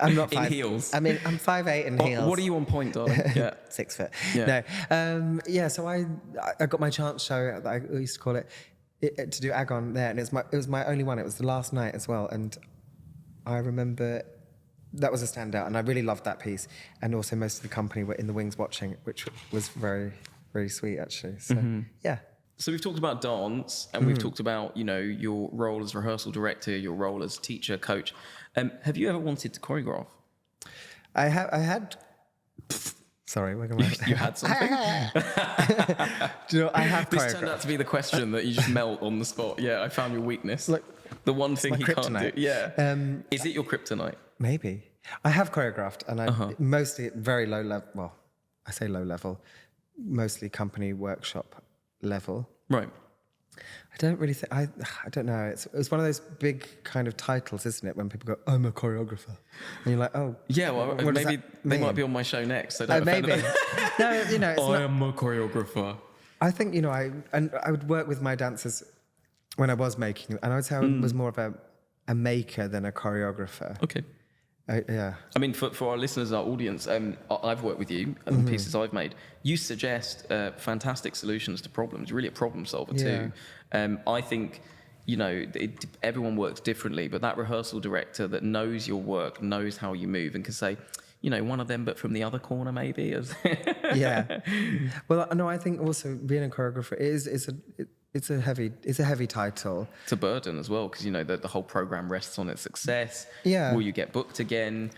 I'm not in heels. I mean, I'm 5'8" in heels. What are you on point, darling? Yeah. 6 foot. Yeah. No. So I got my chance show, I used to call it, to do Agon there, and it was my only one. It was the last night as well, and I remember that was a standout, and I really loved that piece. And also, most of the company were in the wings watching, which was very, very sweet actually. So yeah. So we've talked about dance, and we've talked about your role as rehearsal director, your role as teacher, coach. Have you ever wanted to choreograph? I had. Sorry, where am I? You had something? Do you know, I have This turned out to be the question that you just melt on the spot. Yeah, I found your weakness. Like, the one thing he kryptonite. can't do. Yeah. Is it your kryptonite? Maybe. I have choreographed, and I mostly at very low level. Well, I say low level, mostly company workshop level. Right. I don't really think, I don't know. It's one of those big kind of titles, isn't it? When people go, I'm a choreographer. And you're like, oh. Yeah, well, maybe they might be on my show next. So don't offend maybe. them. No, it's I am a choreographer. I think, I would work with my dancers when I was making, and I would say I was more of a maker than a choreographer. Okay. Yeah. I mean, for our listeners, our audience, I've worked with you and the pieces I've made. You suggest fantastic solutions to problems. You're really a problem solver too. I think, everyone works differently, but that rehearsal director that knows your work, knows how you move, and can say, one of them, but from the other corner maybe. Yeah. Well, no, I think also being a choreographer it's a heavy title. It's a burden as well, because the whole program rests on its success. Yeah. Will you get booked again?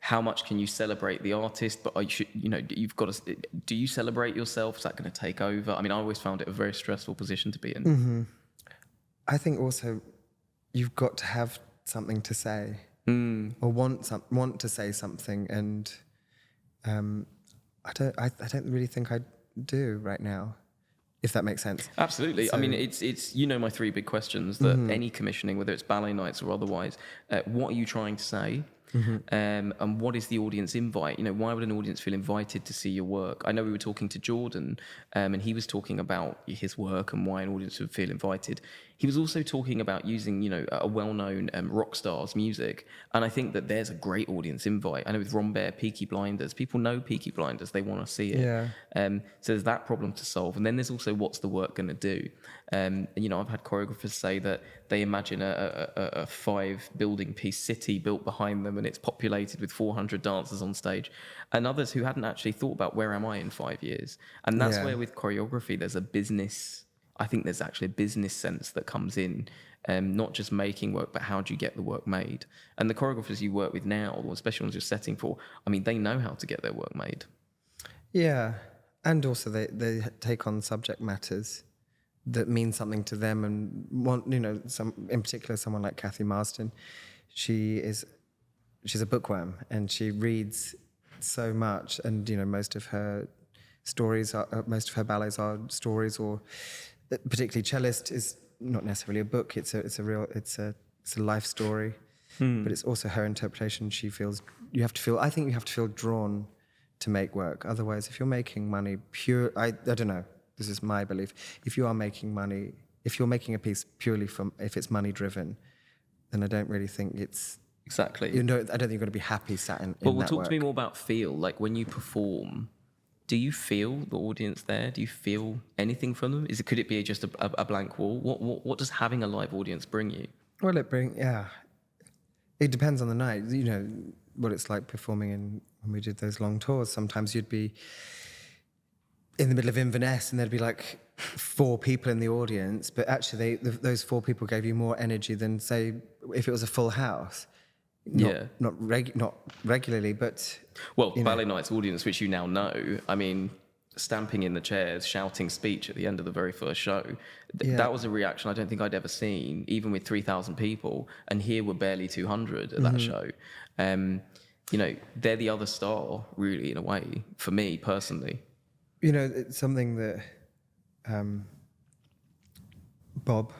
How much can you celebrate the artist? But you've got to. Do you celebrate yourself? Is that going to take over? I mean, I always found it a very stressful position to be in. Mm-hmm. I think also you've got to have something to say, or want to say something, and I don't really think I do right now. If that makes sense. Absolutely. So, I mean, it's my three big questions that any commissioning, whether it's ballet nights or otherwise, what are you trying to say? And what is the audience invite? Why would an audience feel invited to see your work? I know we were talking to Jordan, and he was talking about his work and why an audience would feel invited. He was also talking about using, a well-known rock star's music, and I think that there's a great audience invite. I know with Rambert, Peaky Blinders, people know Peaky Blinders, they want to see it. Yeah. So there's that problem to solve, and then there's also what's the work going to do. I've had choreographers say that they imagine a 5-building piece city built behind them, and it's populated with 400 dancers on stage, and others who hadn't actually thought about where am I in 5 years. And that's where with choreography there's a business. I think there's actually a business sense that comes in, not just making work, but how do you get the work made? And the choreographers you work with now, or especially ones you're setting for, I mean, they know how to get their work made. Yeah, and also they take on subject matters that mean something to them, and in particular someone like Kathy Marsden. She's a bookworm, and she reads so much, and most of her ballets are stories, or particularly Cellist is not necessarily a book. It's a life story, but it's also her interpretation. She feels you have to feel drawn to make work. Otherwise, if you're making money I don't know. This is my belief. If you are making money, if you're making a piece purely if it's money driven, then I don't really think it's exactly. I don't think you're going to be happy sat in that talk work. to me more about feel. Like when you perform, do you feel the audience there? Do you feel anything from them? Could it be just a blank wall? What does having a live audience bring you? Well, it depends on the night. What it's like performing when we did those long tours. Sometimes you'd be in the middle of Inverness, and there'd be like 4 people in the audience, but actually those 4 people gave you more energy than, say, if it was a full house. Not regularly, but... Well, Ballet Night's audience, which you now know, I mean, stamping in the chairs, shouting speech at the end of the very first show, that was a reaction I don't think I'd ever seen, even with 3,000 people, and here were barely 200 at that show. You know, they're the other star, really, in a way, for me, personally. You know, it's something that Bob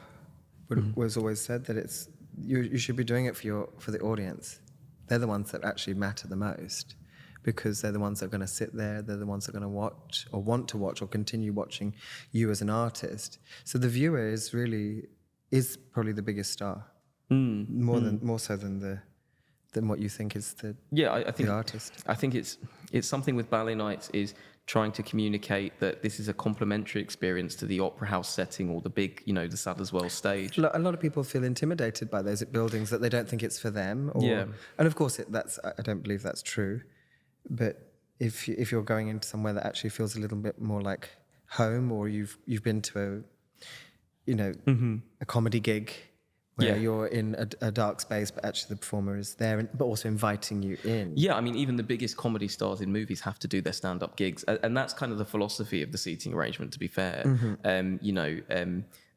was always said, that it's you should be doing it for the audience. They're the ones that actually matter the most, because they're the ones that are going to sit there. They're the ones that are going to watch or want to watch or continue watching you as an artist. So the viewer is probably the biggest star, more so than what you think is the I think the artist. I think it's something with Ballet Nights is trying to communicate that this is a complementary experience to the opera house setting or the big, you know, the Sadler's Wells stage. A lot of people feel intimidated by those buildings, that they don't think it's for them. And of course, I don't believe that's true. But if you're going into somewhere that actually feels a little bit more like home, or you've been to a comedy gig where you're in a dark space, but actually the performer is there, but also inviting you in. Yeah, I mean, even the biggest comedy stars in movies have to do their stand-up gigs, and that's kind of the philosophy of the seating arrangement, to be fair.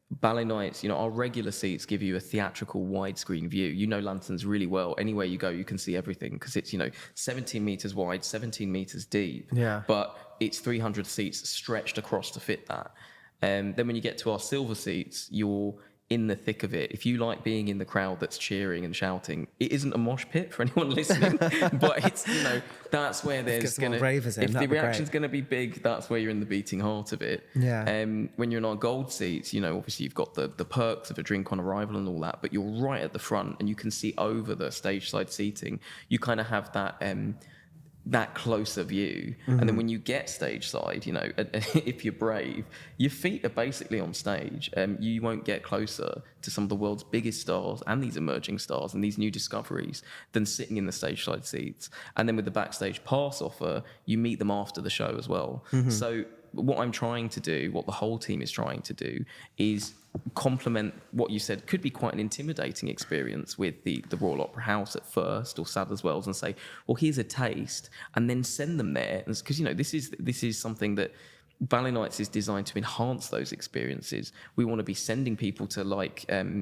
Ballet Nights, you know, our regular seats give you a theatrical widescreen view. You know Lanterns really well. Anywhere you go, you can see everything, because it's, 17 meters wide, 17 meters deep. Yeah. But it's 300 seats stretched across to fit that. Then when you get to our silver seats, you're in the thick of it. If you like being in the crowd that's cheering and shouting, it isn't a mosh pit for anyone listening, but it's, that's where there's going to, if the reaction's going to be big, that's where you're in the beating heart of it. Yeah. When you're in our gold seats, obviously you've got the perks of a drink on arrival and all that, but you're right at the front and you can see over the stage side seating. You kind of have that closer view. And then when you get stage side, if you're brave, your feet are basically on stage. You won't get closer to some of the world's biggest stars and these emerging stars and these new discoveries than sitting in the stage side seats. And then with the backstage pass offer, you meet them after the show as well. So what I'm trying to do, what the whole team is trying to do, is complement what you said could be quite an intimidating experience with the Royal Opera House at first, or Sadler's Wells, and say, well, here's a taste, and then send them there, because this is something that Ballet Nights is designed to enhance those experiences. We want to be sending people to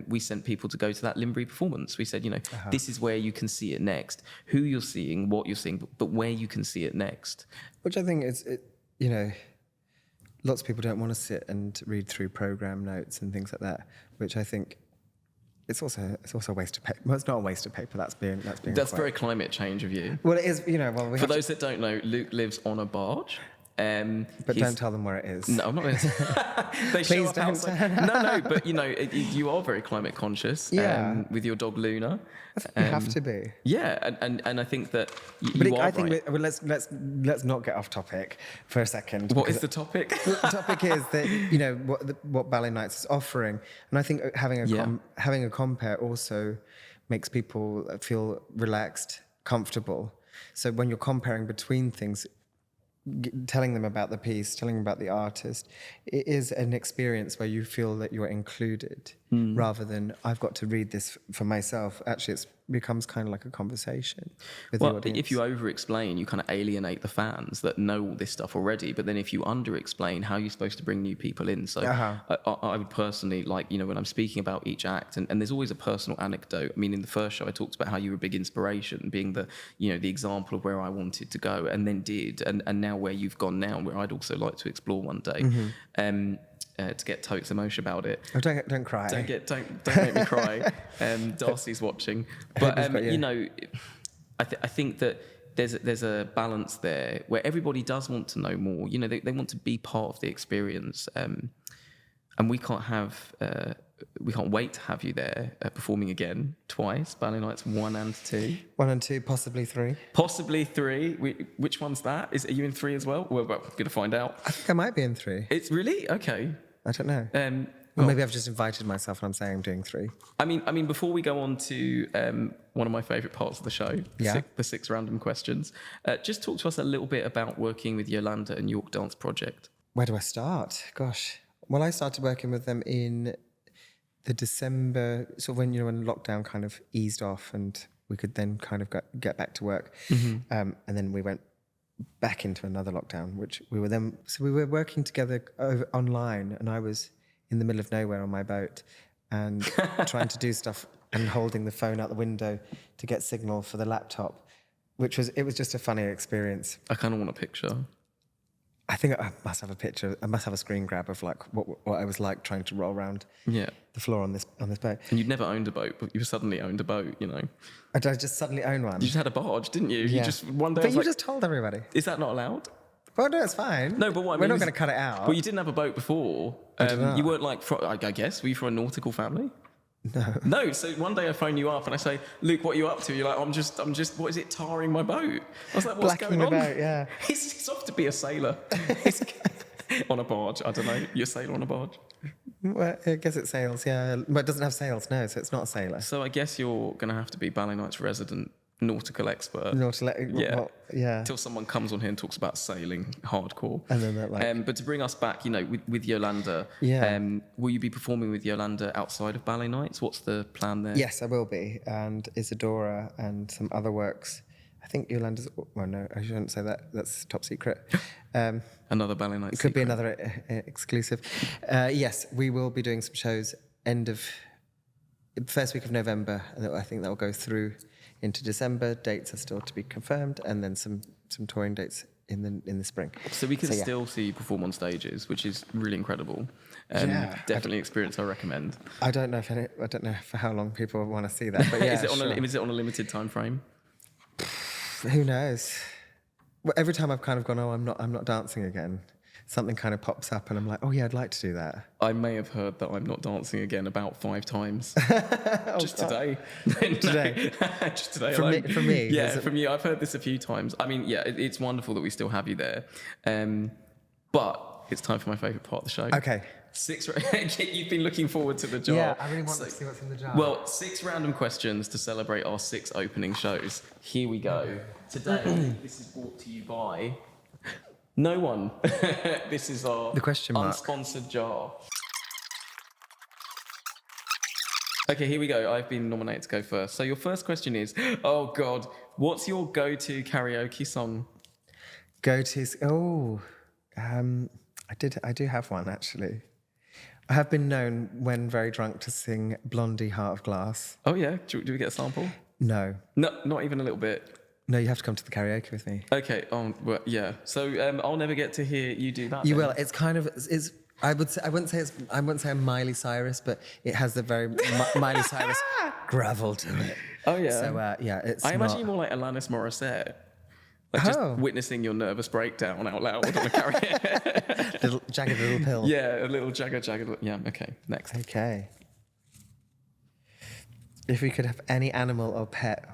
we sent people to go to that Limbury performance. We said, this is where you can see it next, who you're seeing, what you're seeing, but where you can see it next. Which I think is, lots of people don't want to sit and read through program notes and things like that, which I think it's also a waste of paper. Well, it's not a waste of paper. That's very climate change of you. Well, it is. For those that don't know, Luke lives on a barge. But don't tell them where it is. No, I'm not going to. Please don't. No, but you are very climate conscious. Yeah. With your dog Luna. You have to be. Yeah, and I think that I think let's not get off topic for a second. What is the topic? The topic is that what Ballet Nights is offering, and I think having a compere also makes people feel relaxed, comfortable. So when you're comparing between things, telling them about the piece, telling them about the artist, it is an experience where you feel that you're included, rather than I've got to read this for myself. Actually, it becomes kind of like a conversation with the audience. If you over-explain, you kind of alienate the fans that know all this stuff already. But then if you under-explain, how are you supposed to bring new people in? So I would personally when I'm speaking about each act, and there's always a personal anecdote. I mean, in the first show, I talked about how you were a big inspiration, being the example of where I wanted to go, and then did, and now where you've gone now, where I'd also like to explore one day. To get totes emotion about it. Oh, don't cry. Don't make me cry. Darcy's watching, but I think that there's a balance there where everybody does want to know more. They want to be part of the experience, and we can't wait to have you there performing again twice. Ballet Nights 1 and 2. 1 and 2, possibly 3. Possibly 3. Which one's that? Are you in 3 as well? We're going to find out. I think I might be in 3. It's really? Okay. I don't know. Or maybe I've just invited myself and I'm saying I'm doing 3. I mean, before we go on to one of my favourite parts of the show, the 6 random questions, just talk to us a little bit about working with Yolanda and York Dance Project. Where do I start? Gosh. Well, I started working with them in the December, sort of when lockdown kind of eased off and we could then kind of get back to work. And then we went back into another lockdown, which we were working together online, and I was in the middle of nowhere on my boat and trying to do stuff and holding the phone out the window to get signal for the laptop, it was just a funny experience. I kind of want a picture. I think I must have a picture. I must have a screen grab of like what I was like trying to roll around the floor on this boat. And you'd never owned a boat, but you suddenly owned a boat, you know. I just suddenly own one. You just had a barge, didn't you? Yeah. You just one day. But you just told everybody. Is that not allowed? Well, no, it's fine. No, but what I mean we're not going to cut it out. Well, you didn't have a boat before. You weren't like, I guess, were you from a nautical family? No. No, so one day I phone you up and I say, Luke, what are you up to? You're like, I'm just, what is it, tarring my boat? I was like, what's Blacking going on? the boat, yeah. It's off to be a sailor. On a barge, I don't know. You're a sailor on a barge? Well, I guess it sails, yeah. But it doesn't have sails, no, so it's not a sailor. So I guess you're going to have to be Ballet Night's resident nautical expert. Yeah. Until someone comes on here and talks about sailing hardcore. And then that, like... but to bring us back, with Yolanda, will you be performing with Yolanda outside of Ballet Nights? What's the plan there? Yes, I will be. And Isadora and some other works. I think Yolanda's... Well, no, I shouldn't say that. That's top secret. Another Ballet Night It could be another exclusive. Yes, we will be doing some shows first week of November. And I think that will go through into December. Dates are still to be confirmed. And then some touring dates in the spring. So we can still see you perform on stages, which is really incredible. Definitely experience I recommend. I don't know for how long people want to see that. But yeah, is it on a limited time frame? Who knows? Well, every time I've kind of gone, I'm not dancing again, something kind of pops up and I'm like, oh yeah, I'd like to do that. I may have heard that I'm not dancing again about 5 times. Just today. Today? Just today From me? Yeah, from you. I've heard this a few times. I mean, yeah, it's wonderful that we still have you there. But it's time for my favourite part of the show. Okay. You've been looking forward to the jar. Yeah, I really want to see what's in the jar. Well, 6 random questions to celebrate our 6 opening shows. Here we go. Today, this is brought to you by no one. This is our the question mark. Unsponsored jar. Okay, here we go. I've been nominated to go first. So your first question is, oh God, what's your go-to karaoke song? I do have one actually. I have been known, when very drunk, to sing Blondie, Heart of Glass. Oh, yeah? Do we get a sample? No. No, not even a little bit? No, you have to come to the karaoke with me. Okay, well, yeah. So I'll never get to hear you do that. You will. It's kind of... I wouldn't say a Miley Cyrus, but it has the very Miley Cyrus gravel to it. Oh, yeah. So, it's I imagine you more like Alanis Morissette. Like just witnessing your nervous breakdown out loud on a karaoke. Little jagged little pill. Yeah, a little jagged. Yeah, okay, next. Okay. If you could have any animal or pet,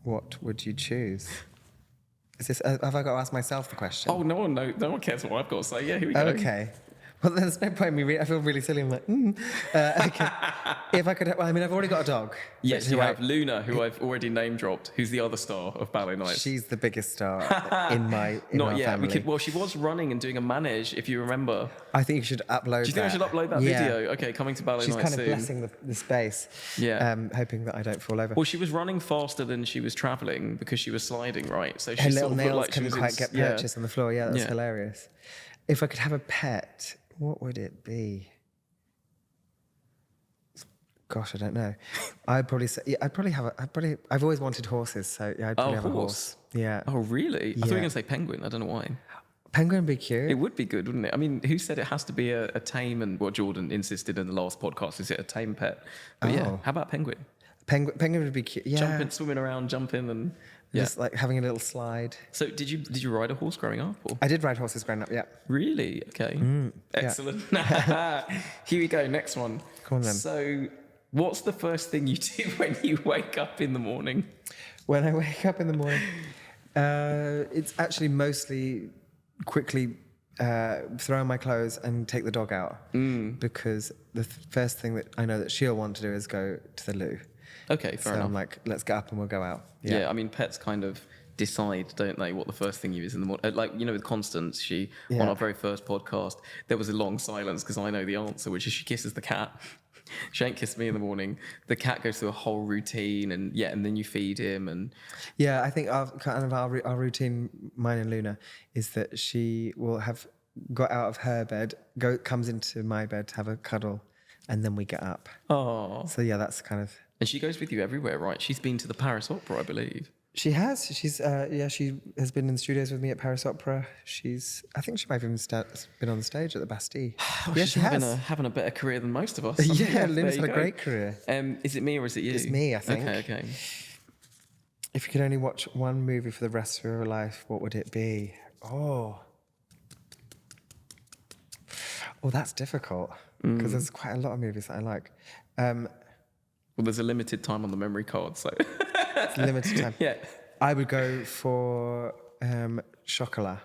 what would you choose? Is this? Have I got to ask myself the question? Oh, no one cares what I've got to say. Yeah, here we go. Okay. Well, there's no point in me. I feel really silly. I'm like, okay. If I could, I've already got a dog. Yes, you have Luna, who I've already name dropped, who's the other star of Ballet Nights. She's the biggest star in our family. Well, she was running and doing a manege, if you remember. I think you should upload that. Do you think I should upload that video? Okay, coming to Ballet Nights soon. She's kind of blessing the space. Yeah. Hoping that I don't fall over. Well, she was running faster than she was travelling because she was sliding, right? So she her sort little of nails looked like couldn't quite get purchased on the floor. Yeah, that's hilarious. If I could have a pet, what would it be? Gosh, I don't know. I'd probably say, I've always wanted horses, so yeah, I'd probably have a horse. Yeah. Oh, really? I thought you were going to say penguin. I don't know why. Penguin would be cute. It would be good, wouldn't it? I mean, who said it has to be a tame, and what Jordan insisted in the last podcast, is it a tame pet? But yeah, how about penguin? Penguin would be cute, yeah. Swimming around, jumping and... Just like having a little slide. So did you ride a horse growing up? Or? I did ride horses growing up, yeah. Really? Okay. Excellent. Here we go, next one. Come on then. So what's the first thing you do when you wake up in the morning? When I wake up in the morning, it's actually mostly quickly throw on my clothes and take the dog out. Because the first thing that I know that she'll want to do is go to the loo. Okay, fair enough. So I'm like, let's get up and we'll go out. Yeah, I mean, pets kind of decide, don't they, what the first thing you is in the morning. Like, you know, with Constance, on our very first podcast, there was a long silence because I know the answer, which is she kisses the cat. She ain't kissed me in the morning. The cat goes through a whole routine, and then you feed him. And I think our routine, mine and Luna, is that she will have got out of her bed, comes into my bed to have a cuddle, and then we get up. oh, So yeah, that's kind of. and she goes with you everywhere, right? She's been to the Paris Opera, I believe. She has. She has been in studios with me at Paris Opera. I think she might have even been on the stage at the Bastille. Oh, yeah, she's she has. having a better career than most of us. Yeah, Luna's there had you a go. great career. Is it me or is it you? It's me, I think. Okay. If you could only watch one movie for the rest of your life, what would it be? Oh, that's difficult because there's quite a lot of movies that I like. Well, there's a limited time on the memory card, so It's limited time. yeah. I would go for Chocolat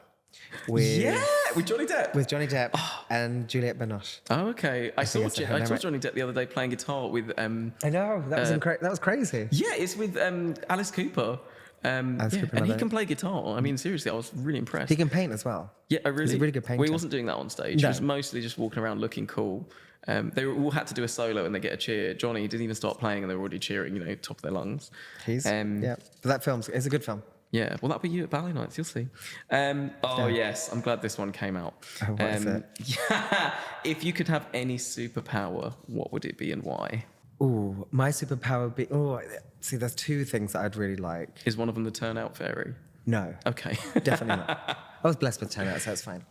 with With Johnny Depp. with Johnny Depp and Juliette Binoche. Oh, okay. I saw I said her name right. Johnny Depp the other day playing guitar with. I know that was that was crazy. Yeah, it's with Alice Cooper. Cooper, and he mother. can play guitar. I mean, seriously, I was really impressed. He can paint as well. Yeah, I really. He's a really good painter. Well, he wasn't doing that on stage. He No. was mostly just walking around looking cool. They all had to do a solo and they get a cheer. Johnny didn't even start playing and they were already cheering, you know, top of their lungs. But that it's a good film. Yeah, well, that'll be you at Ballet Nights. You'll see. Yes, I'm glad this one came out. Oh, what is it? Yeah, if you could have any superpower, what would it be and why? Ooh, my superpower would be. Oh, see, there's two things that I'd really like. Is one of them the turnout fairy? No. Okay. Definitely not. I was blessed with turnout, so it's fine.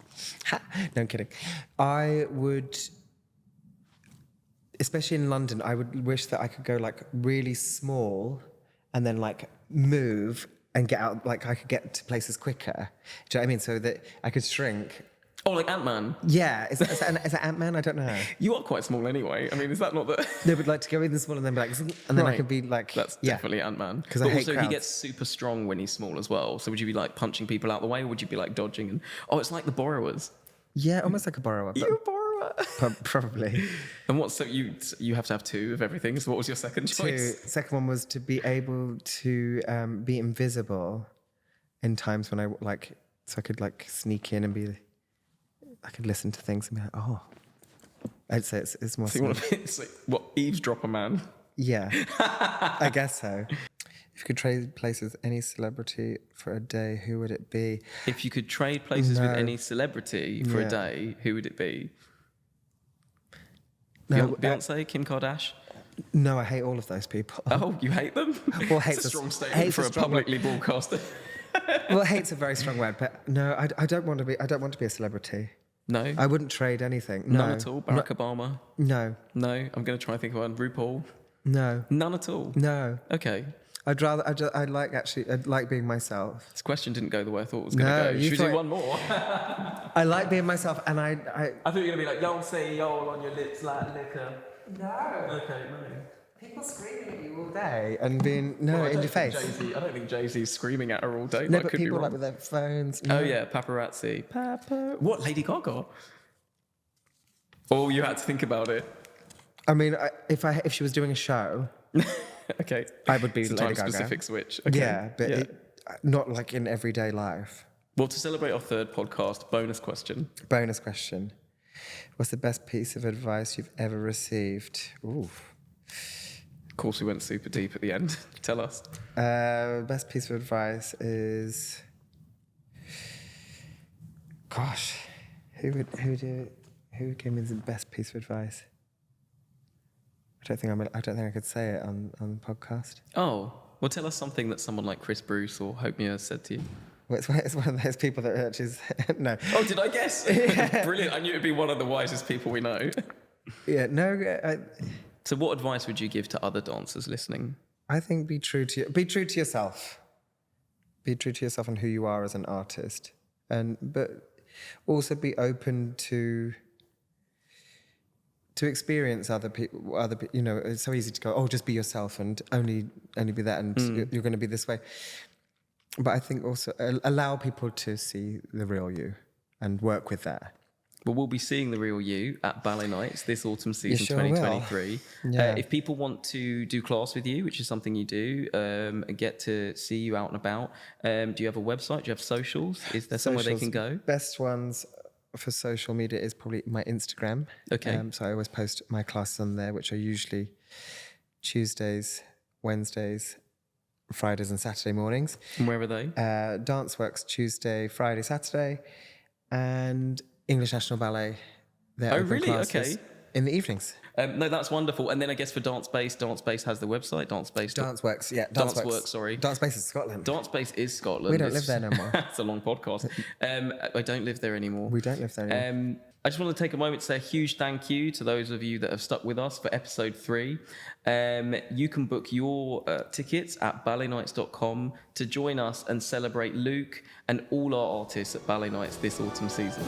No, I'm kidding. I would, especially in London, I would wish that I could go like really small and then like move and get out, like I could get to places quicker. Do you know what I mean? So that I could shrink. Oh, like Ant-Man. Yeah, is that Ant-Man? I don't know. You are quite small anyway. I mean, is that not the... They would like to go in small and then be like, and then Right. I could be like, That's definitely Ant-Man. Because But I hate also, crowds. he gets super strong when he's small as well. So would you be like punching people out the way, or would you be like dodging? And it's like the borrowers. Yeah, almost like a borrower. But You're a borrower. probably. And what? So you have to have two of everything. So what was your second choice? Second one was to be able to be invisible in times when so I could like sneak in and I could listen to things and be like, oh. I'd say it's more. So you want to be what eavesdropper man? Yeah, I guess so. If you could trade places with any celebrity for a day, who would it be? If you could trade places with No. any celebrity for Yeah. a day, who would it be? No, Beyonce, Kim Kardashian. No, I hate all of those people. Oh, you hate them? Well, It's hate's a a- strong statement hate's for a a strong word. publicly broadcaster. Well, hate's a very strong word, but no, I don't want to be. I don't want to be a celebrity. No, I wouldn't trade anything. none No. at all. Barack Obama. No, No, I'm going to try and think of one. RuPaul. no, None at all. no. Okay. I'd like being myself. This question didn't go the way I thought it was going No, to go. you Should we do thought- one more? I like being myself, and I I thought you were going to be like, y'all say y'all on your lips like liquor. no. Okay, no. People screaming at you all day and being Well, I in don't your think face. I don't think Jay-Z's screaming at her all day. No, I but could be people wrong. like with their phones. Oh yeah, paparazzi. What, Lady Gaga? Oh, you had to think about it. I mean, if she was doing a show, Okay. I would be It's a Lady Gaga. time-specific switch. Okay. Yeah, but not like in everyday life. Well, to celebrate our third podcast, bonus question. Bonus question: what's the best piece of advice you've ever received? Ooh. Of course, we went super deep at the end. Tell us. Best piece of advice is, gosh, who gave me the best piece of advice? I don't think I could say it on the podcast. Oh, well, tell us something that someone like Chris Bruce or Hope Muir said to you. Well, it's one of those people that actually no. Oh, did I guess? Brilliant. I knew it'd be one of the wisest people we know. Yeah, no. So what advice would you give to other dancers listening? I think be true to yourself. Be true to yourself and who you are as an artist, but also be open to experience other people. You know, it's so easy to go, oh, just be yourself and only be that, and you're going to be this way. But I think also allow people to see the real you and work with that. Well, we'll be seeing the real you at Ballet Nights this autumn season sure will. 2023. Yeah. If people want to do class with you, which is something you do, and get to see you out and about, do you have a website? Do you have socials? Is there somewhere they can go? Best ones for social media is probably my Instagram. Okay. So I always post my classes on there, which are usually Tuesdays, Wednesdays, Fridays and Saturday mornings. And where are they? Dance Works Tuesday, Friday, Saturday, and English National Ballet. They're Oh, open really? classes Okay. in the evenings. No, that's wonderful. And then I guess for Dance Base has the website, Dance Base. Dance Works, yeah. Dance Works, sorry. Dance Base is Scotland. Dance Base is Scotland. We don't live there no more. It's a long podcast. I don't live there anymore. We don't live there anymore. I just want to take a moment to say a huge thank you to those of you that have stuck with us for episode 3. You can book your tickets at balletnights.com to join us and celebrate Luke and all our artists at Ballet Nights this autumn season.